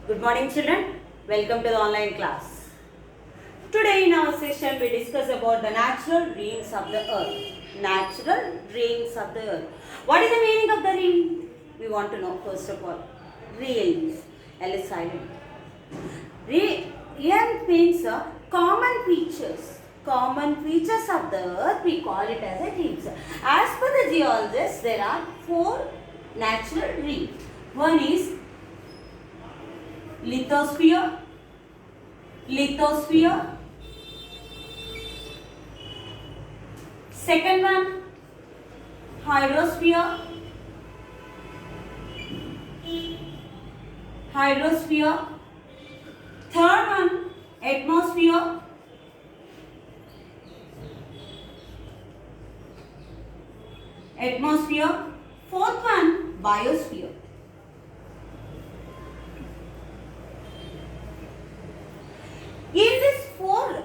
Good morning children, welcome to the online class. Today in our session we discuss about the natural rings of the earth. Natural rings of the earth. What is the meaning of the ring? We want to know first of all. Rings, L is silent. Real means common features. Common features of the earth we call it as a rings. As per the geologists there are 4 natural rings. One is lithosphere, second one hydrosphere, third one atmosphere, fourth one biosphere. In these 4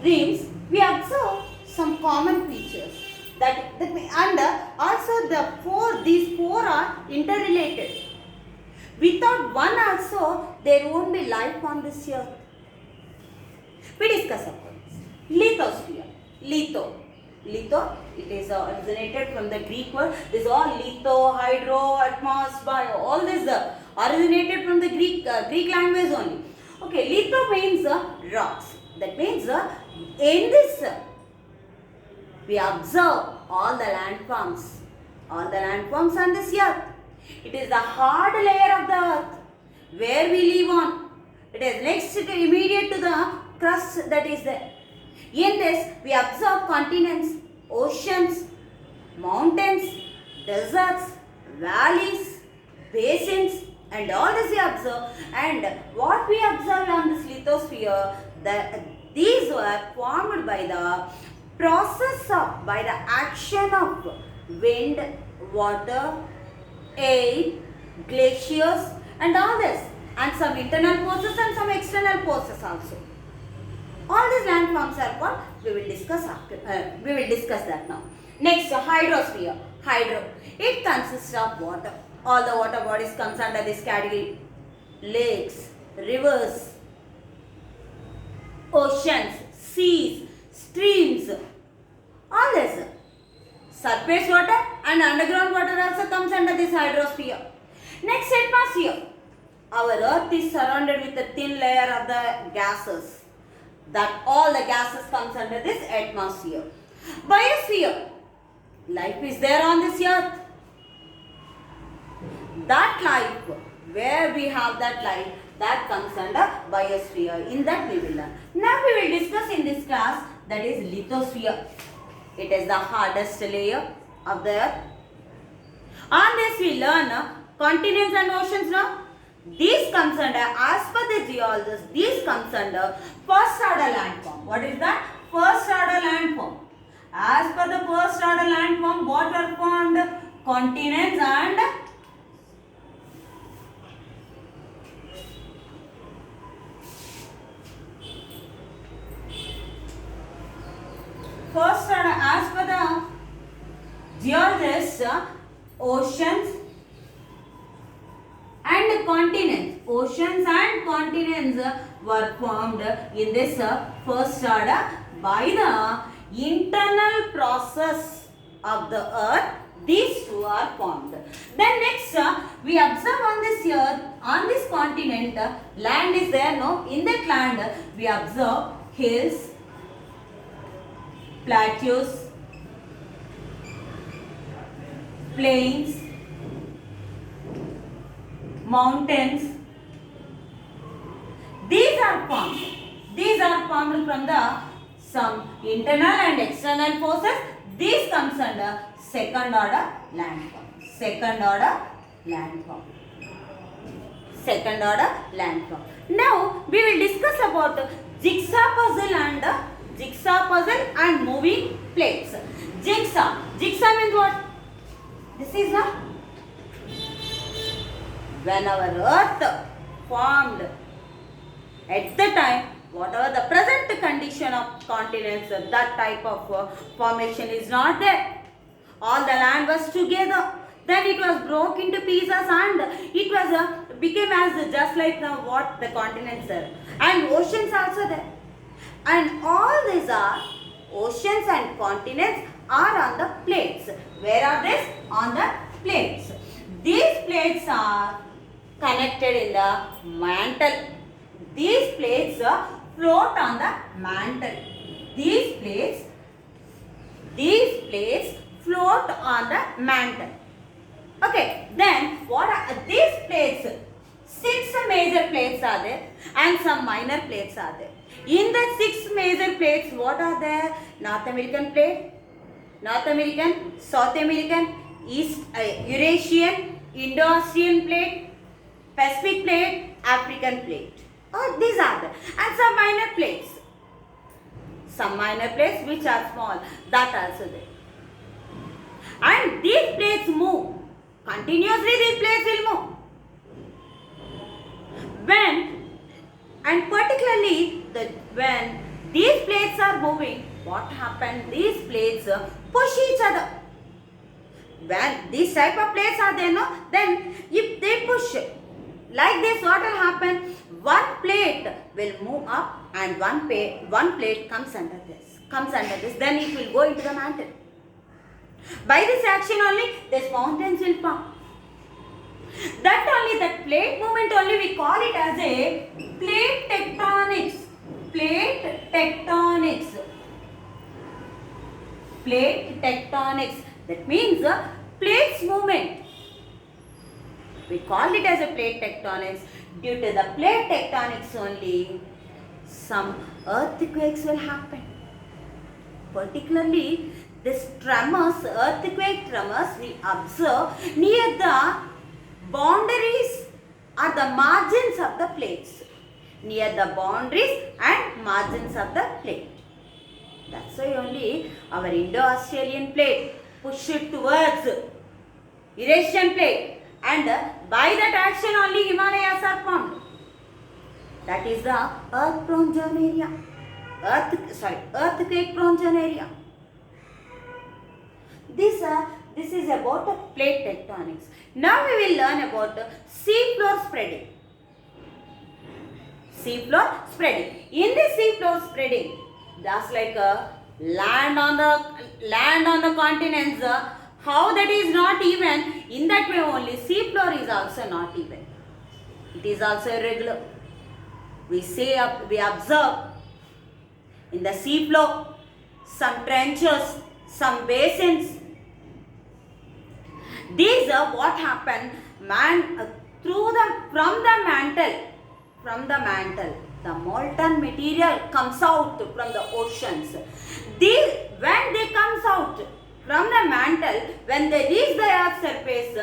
rings, we observe some common features and also these four are interrelated. Without one also, there won't be life on this earth. We discuss about this. Lithosphere. Litho, it is originated from the Greek word. This is all litho, hydro, atmos, bio. All this originated from the Greek language only. Okay, litho means rocks. That means in this we observe all the landforms on this earth. It is the hard layer of the earth where we live on. It is next immediate to the crust that is there. In this we observe continents, oceans, mountains, deserts, valleys, basins, and all this we observe. And what we observe on this lithosphere, these were formed by the by the action of wind, water, air, glaciers, and all this, and some internal forces and some external forces also. All these landforms are what we will discuss that now. Next, hydrosphere. It consists of water. All the water bodies comes under this category. Lakes, rivers, oceans, seas, streams, all this. Surface water and underground water also comes under this hydrosphere. Next, atmosphere. Our earth is surrounded with a thin layer of the gases. That all the gases comes under this atmosphere. Biosphere. Life is there on this earth. That life, where we have that life, that comes under biosphere. In that we will learn. Now we will discuss in this class, that is lithosphere. It is the hardest layer of the earth. On this we learn continents and oceans now. These comes under, as per the geologists, these comes under first order landform. What is that? First order landform. As per the first order landform, what were formed? Continents and first order, as per the geologists, oceans and continents. Oceans and continents were formed in this first order by the internal process of the earth. These two are formed. Then next we observe on this earth, on this continent, land is there, no? In that land we observe hills, plateaus, plains, mountains. These are formed from the some internal and external forces. This comes under second order landform. Now we will discuss about jigsaw puzzle and moving plates. Jigsaw means what? This is when our earth formed, at the time, whatever the present condition of continents, that type of formation is not there. All the land was together. Then it was broke into pieces and it was became as just like what the continents are, and oceans also there. And all these are oceans and continents are on the plates. Where are these? On the plates. These plates are connected in the mantle. These plates float on the mantle. These plates float on the mantle. Okay, then what are these plates? 6 major plates are there and some minor plates are there. In the 6 major plates, what are there? North American plate, North American, South American, Eurasian, Indo-Asian plate, Pacific plate, African plate. These are there. And some minor plates. Some minor plates which are small, that also there. And these plates move. Continuously these plates will move. Particularly when these plates are moving, what happens? These plates push each other. When these type of plates are there, no, then if they push like this, what will happen? One plate will move up and one plate comes under this. Then it will go into the mantle. By this action only, these mountains will form. That plate movement only we call it as a plate tectonics. Plate tectonics. Plate tectonics. That means plates movement. We call it as a plate tectonics. Due to the plate tectonics only, some earthquakes will happen. Particularly, this tremors, earthquake tremors, we observe near the boundaries or the margins of the plates. Near the boundaries and margins of the plate. That's why only our Indo-Australian plate push it towards Eurasian plate, and by that action only Himalayas are formed. That is the earth-prone zone area. Earthquake-prone zone area. This is about plate tectonics. Now we will learn about seafloor spreading. Seafloor spreading. In the seafloor spreading, just like land on the continents, how that is not even, in that way only seafloor is also not even. It is also irregular. We observe in the seafloor some trenches, some basins. These are what happened from the mantle, the molten material comes out from the oceans. When they comes out from the mantle, when they reach the earth's surface,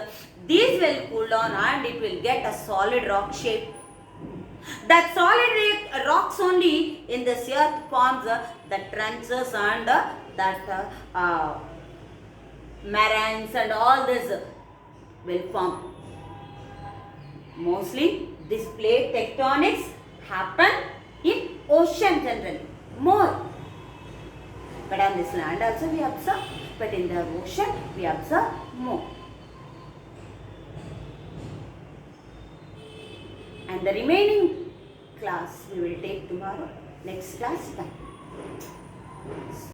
these will cool down and it will get a solid rock shape. That solid rocks only in this earth forms the trenches and that moraines and all this will form. Mostly this plate tectonics happen in ocean generally more. But on this land also we observe, but in the ocean we observe more. And the remaining class we will take tomorrow. Next class time.